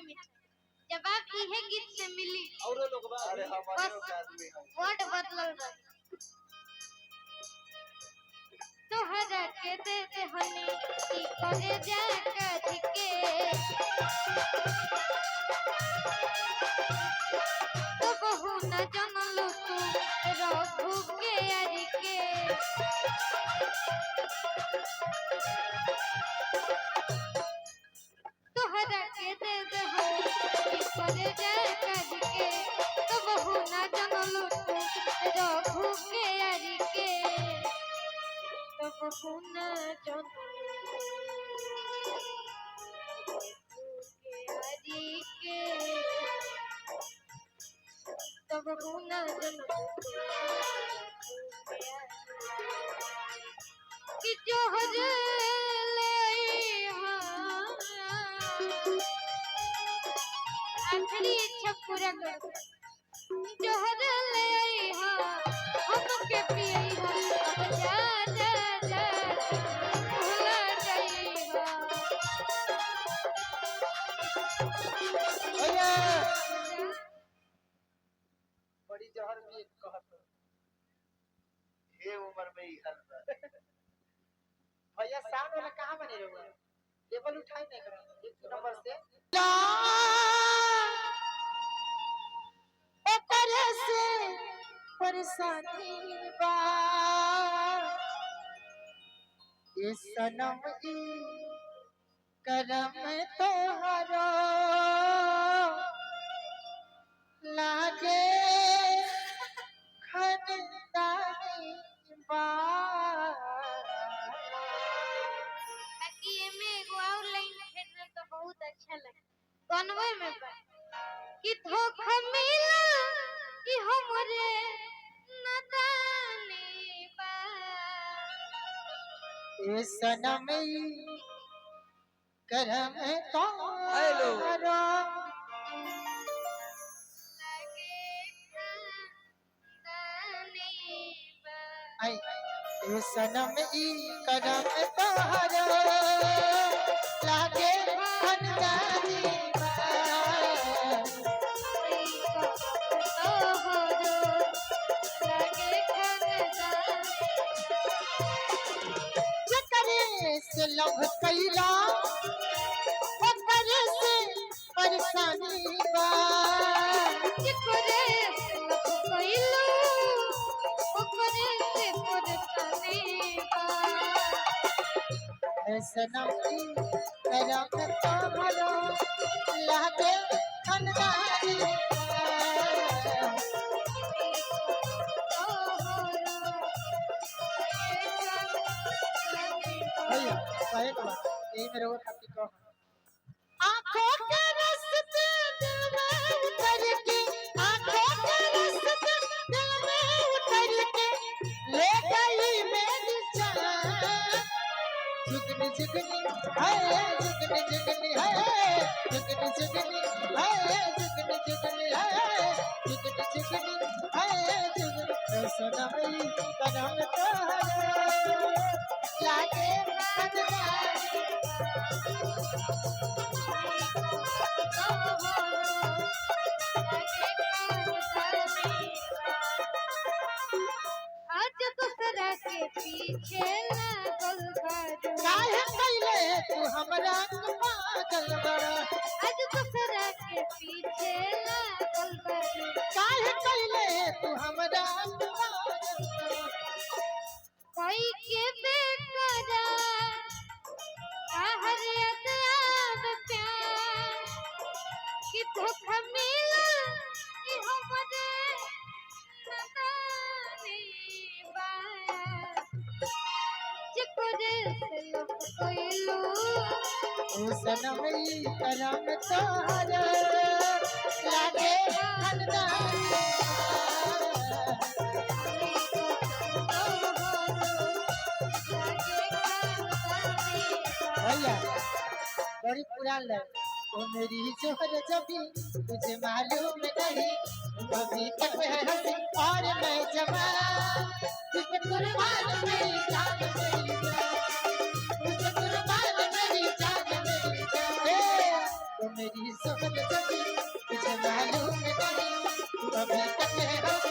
मीठा मीठा जवाब इहे गीत से मिली और लोग बा अरे हमारे के आदमी है वर्ड बदलल रही तोहरा के दे दे हनी की करे जा कज के तो बहु न जनलु तू रघु के अरि के तोहरा के दे दे हनी की करे जा कज के तो बहु न जनलु तू रघु के अरि के तो बहु न जनलु के अरि के तब गुना कि जोहर ले आखिरी इच्छा पूरा कर जोहर ले हमके पिए अब जा जा जा भुला गई भैया बड़ी जहर भी कहत हे उम्र में ही हल भैया शान वाला कहां बने रहो लेवल उठाई नहीं करा एक नंबर से ओकरे से परेशानी बा ये सनम की करम तोहरो लागे खनदानी बा बाकी में एगो और लाइन फेरना तो बहुत अच्छा लगे गनवे में बा कि धोखा मिला कि हमरे नदानी बा ए सनम करम तोहरो आई ए सनम करम तोहरो लागे खनदानी बा से लव कैला ओकरे से परेशानी बा ओकरे कइलो ओकरे से परेशानी बा सनम करम तोहरो लागे खनदानी भैया कहे के बात यही मेरे को खाती को आंखों के रास्ते दिल में उतर के आंखों के रास्ते दिल में उतर के ले गई मेरी जान जुगनी जुगनी है जुगनी जुगनी है जुगनी जुगनी है जुगनी जुगनी है जुगनी जुगनी है जुगनी सनम करम तोहरो लागे आज दूसरा के पीछे लागल बारू काहे कैले तू हमरा पागल बड़ा आज दूसरा के पीछे लागल बारू काहे कैले तू हमरा पागल बड़ा कोई के बेकरार आहर याद प्यार कि धोखा मिला कि हमरे नदानी बा जिकरे से लोग कोइलू सनम करम तोहरो लागे खनदानी भैया बड़ी पुरान लग वो मेरी जोहर जबी तुझे मालूम नहीं कभी तक है हंसी और मैं जवान तुझे कुर्बान मेरी जान मेरी जान तुझे कुर्बान मेरी जान मेरी जान मेरी सोच सकी तुझे मालूम नहीं तू अभी तक है